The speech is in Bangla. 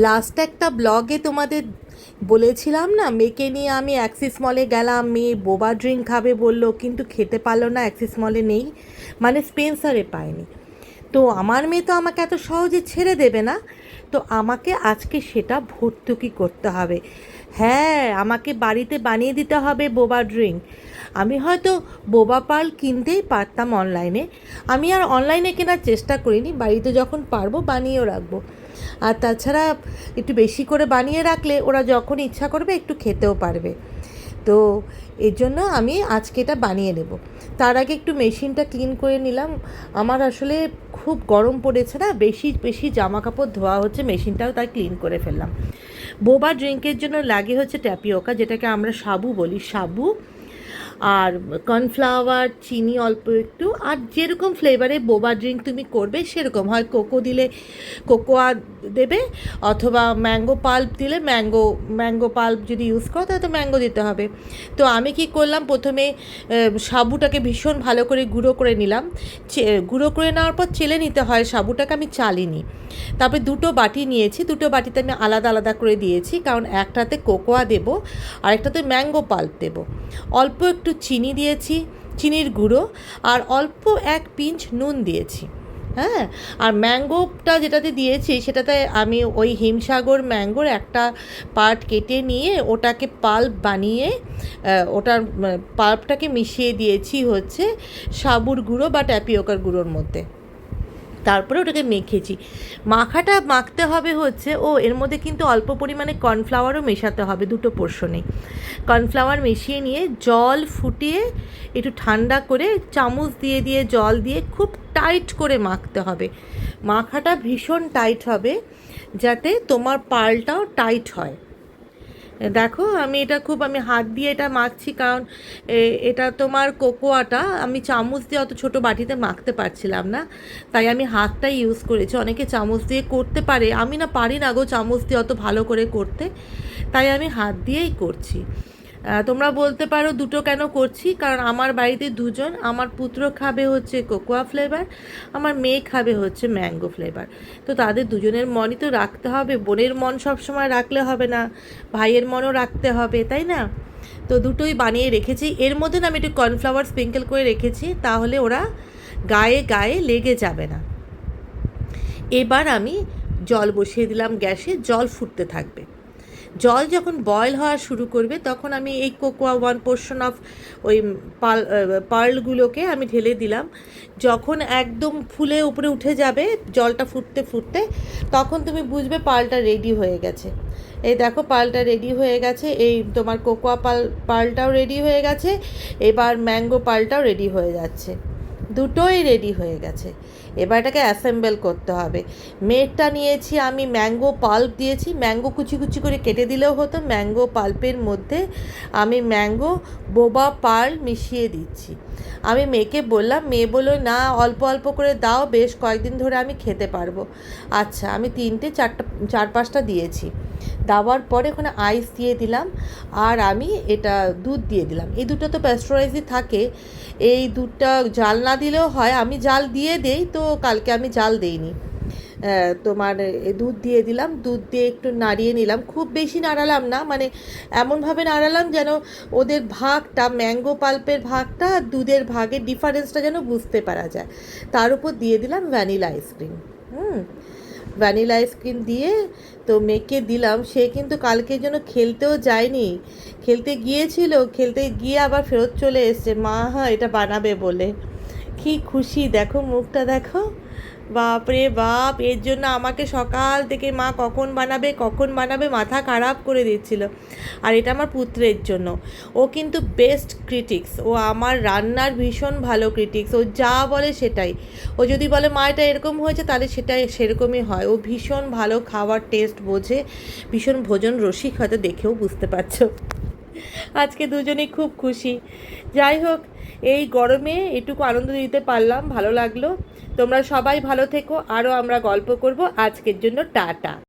লাস্ট একটা ব্লগে তোমাদের বলেছিলাম না, মেয়েকে নিয়ে আমি অ্যাক্সিস মলে গেলাম, মেয়ে বোবা ড্রিঙ্ক খাবে বলল, কিন্তু খেতে পারলো না, অ্যাক্সিস মলে নেই, মানে স্পেন্সারে পায়নি। তো আমার মেয়ে তো আমাকে এত সহজে ছেড়ে দেবে না, তো আমাকে আজকে সেটা ভর্তুকি করতে হবে। হ্যাঁ, আমাকে বাড়িতে বানিয়ে দিতে হবে বোবা ড্রিঙ্ক। আমি হয়তো বোবা পার্ল কিনতেই পারতাম অনলাইনে, আমি আর অনলাইনে কেনার চেষ্টা করিনি, বাড়িতে যখন পারবো বানিয়েও রাখবো। আর তাছাড়া একটু বেশি করে বানিয়ে রাখলে ওরা যখন ইচ্ছা করবে একটু খেতেও পারবে। তো এর জন্য আমি আজকে এটা বানিয়ে নেব। তার আগে একটু মেশিনটা ক্লিন করে নিলাম। আমার আসলে খুব গরম পড়েছে না, বেশি বেশি জামা কাপড় ধোয়া হচ্ছে, মেশিনটাও তাই ক্লিন করে ফেললাম। বোবা ড্রিঙ্কের জন্য লাগে হচ্ছে ট্যাপিওকা, যেটাকে আমরা সাবু বলি, সাবু আর কর্নফ্লাওয়ার, চিনি অল্প একটু, আর যেরকম ফ্লেভারে বোবা ড্রিঙ্ক তুমি করবে সেরকম, হয় কোকো দিলে কোকোয়া দেবে, অথবা ম্যাঙ্গো পাল্প দিলে ম্যাঙ্গো পাল্প যদি ইউজ করো তাহলে তো ম্যাঙ্গো দিতে হবে। তো আমি কি করলাম, প্রথমে সাবুটাকে ভীষণ ভালো করে গুঁড়ো করে নিলাম। গুঁড়ো করে নেওয়ার পর চেলে নিতে হয়, সাবুটাকে আমি চালিনি। তারপরে দুটো বাটি নিয়েছি, দুটো বাটিতে আমি আলাদা আলাদা করে দিয়েছি, কারণ একটাতে কোকোয়া দেবো আর একটাতে ম্যাঙ্গো পাল্প দেবো। অল্প একটু চিনি দিয়েছি, চিনির গুঁড়ো, আর অল্প এক পিঞ্চ নুন দিয়েছি। হ্যাঁ, আর ম্যাঙ্গোটা যেটাতে দিয়েছি সেটাতে আমি ওই হিমসাগর ম্যাঙ্গোর একটা পার্ট কেটে নিয়ে ওটাকে পাল্প বানিয়ে ওটার পাল্পটাকে মিশিয়ে দিয়েছি হচ্ছে সাবুর গুঁড়ো বা ট্যাপিওকার গুঁড়োর মধ্যে। তারপরে ওটাকে মেখেছি। মাখাটা মাখতে হবে হচ্ছে, এর মধ্যে কিন্তু অল্প পরিমাণে কর্নফ্লাওয়ারও মেশাতে হবে, দুটো পোর্শনে। কর্নফ্লাওয়ার মিশিয়ে নিয়ে জল ফুটিয়ে একটু ঠান্ডা করে চামচ দিয়ে দিয়ে জল দিয়ে খুব টাইট করে মাখতে হবে। মাখাটা ভীষণ টাইট হবে যাতে তোমার পালটাও টাইট হয়। দেখো আমি হাত দিয়ে এটা মাখছি, কারণ এটা তোমার কোকোয়াটা আমি চামচ দিয়ে অত ছোটো বাটিতে মাখতে পারছিলাম না, তাই আমি হাতটাই ইউজ করেছি। অনেকে চামচ দিয়ে করতে পারে, আমি না পারি না গো চামচ দিয়ে অত ভালো করে করতে, তাই আমি হাত দিয়েই করছি। তোমরা বলতে পারো দুটো কেন করছি, কারণ আমার বাড়িতে দুজন, আমার পুত্র খাবে হচ্ছে কোকোয়া ফ্লেভার, আমার মেয়ে খাবে হচ্ছে ম্যাঙ্গো ফ্লেভার। তো তাদের দুজনের মনই তো রাখতে হবে, বোনের মন সবসময় রাখলে হবে না, ভাইয়ের মনও রাখতে হবে, তাই না? তো দুটোই বানিয়ে রেখেছি। এর মধ্যে না আমি একটু কর্নফ্লাওয়ার স্প্রিঙ্কেল করে রেখেছি, তাহলে ওরা গায়ে গায়ে লেগে যাবে না। এবার আমি জল বসিয়ে দিলাম গ্যাসে, জল ফুটতে থাকবে। জল যখন বয়েল হওয়া শুরু করবে তখন আমি এই কোকোয়া 1 পোর্শন অফ ওই পার্লগুলোকে আমি ঢেলে দিলাম। যখন একদম ফুলে উপরে উঠে যাবে জলটা ফুটতে ফুটতে, তখন তুমি বুঝবে পার্লটা রেডি হয়ে গেছে। এই দেখো পার্লটা রেডি হয়ে গেছে, এই তোমার কোকোয়া পার্লটাও রেডি হয়ে গেছে, এবার ম্যাঙ্গো পার্লটাও রেডি হয়ে যাচ্ছে, দুটোই রেডি হয়ে গেছে। এবার এটাকে অ্যাসেম্বল করতে হবে। মেয়েরটা নিয়েছি আমি ম্যাঙ্গো পাল্প দিয়েছি, ম্যাঙ্গো কুচি কুচি করে কেটে দিলেও হতো, ম্যাঙ্গো পাল্পের মধ্যে আমি ম্যাঙ্গো বোবা পার্ল মিশিয়ে দিচ্ছি। আমি মেয়েকে বললাম, মেয়ে বললো না অল্প অল্প করে দাও, বেশ কয়েকদিন ধরে আমি খেতে পারবো। আচ্ছা, আমি 4-5টা দিয়েছি। দেওয়ার পরে ওখানে আইস দিয়ে দিলাম, আর আমি এটা দুধ দিয়ে দিলাম। এই দুটো তো প্যাস্টোরাইজই থাকে, এই দুধটা জাল না দিলেও হয়, আমি জাল দিয়ে দেই, তো কালকে আমি জাল দেইনি। তোমার দুধ দিয়ে দিলাম, দুধ দিয়ে একটু নাড়িয়ে নিলাম, খুব বেশি নাড়ালাম না, মানে এমনভাবে নাড়ালাম যেন ওদের ভাগটা, ম্যাঙ্গো পাল্পের ভাগটা আর দুধের ভাগের ডিফারেন্সটা যেন বুঝতে পারা যায়। তার উপর দিয়ে দিলাম ভ্যানিলা আইসক্রিম। ভ্যানিলা আইসক্রিম দিয়ে তো মেয়েকে দিলাম। সে কিন্তু কালকের জন্য খেলতেও যায়নি, খেলতে গিয়েছিল, খেলতে গিয়ে আবার ফেরত চলে এসছে মা এটা বানাবে বলে। কি খুশি, দেখো মুখটা দেখো, বাপ রে বাপ! এর জন্য আমাকে সকাল থেকে মা কখন বানাবে মাথা খারাপ করে দিচ্ছিল। আর এটা আমার পুত্রের জন্য। ও কিন্তু বেস্ট ক্রিটিক্স, ও আমার রান্নার ভীষণ ভালো ক্রিটিক্স, ও যা বলে সেটাই। ও যদি বলে মা এটা এরকম হয়েছে, তাহলে সেটাই সেরকমই হয়। ও ভীষণ ভালো খাওয়ার টেস্ট বোঝে, ভীষণ ভোজন রসিক, হয়তো দেখেও বুঝতে পারছো। আজকে দুজনেই খুব খুশি। যাই হোক, এই গরমে এটুকু আনন্দ দিতে পারলাম, ভালো লাগলো। তোমরা সবাই ভালো থেকো, আরও আমরা গল্প করব। আজকের জন্য টাটা।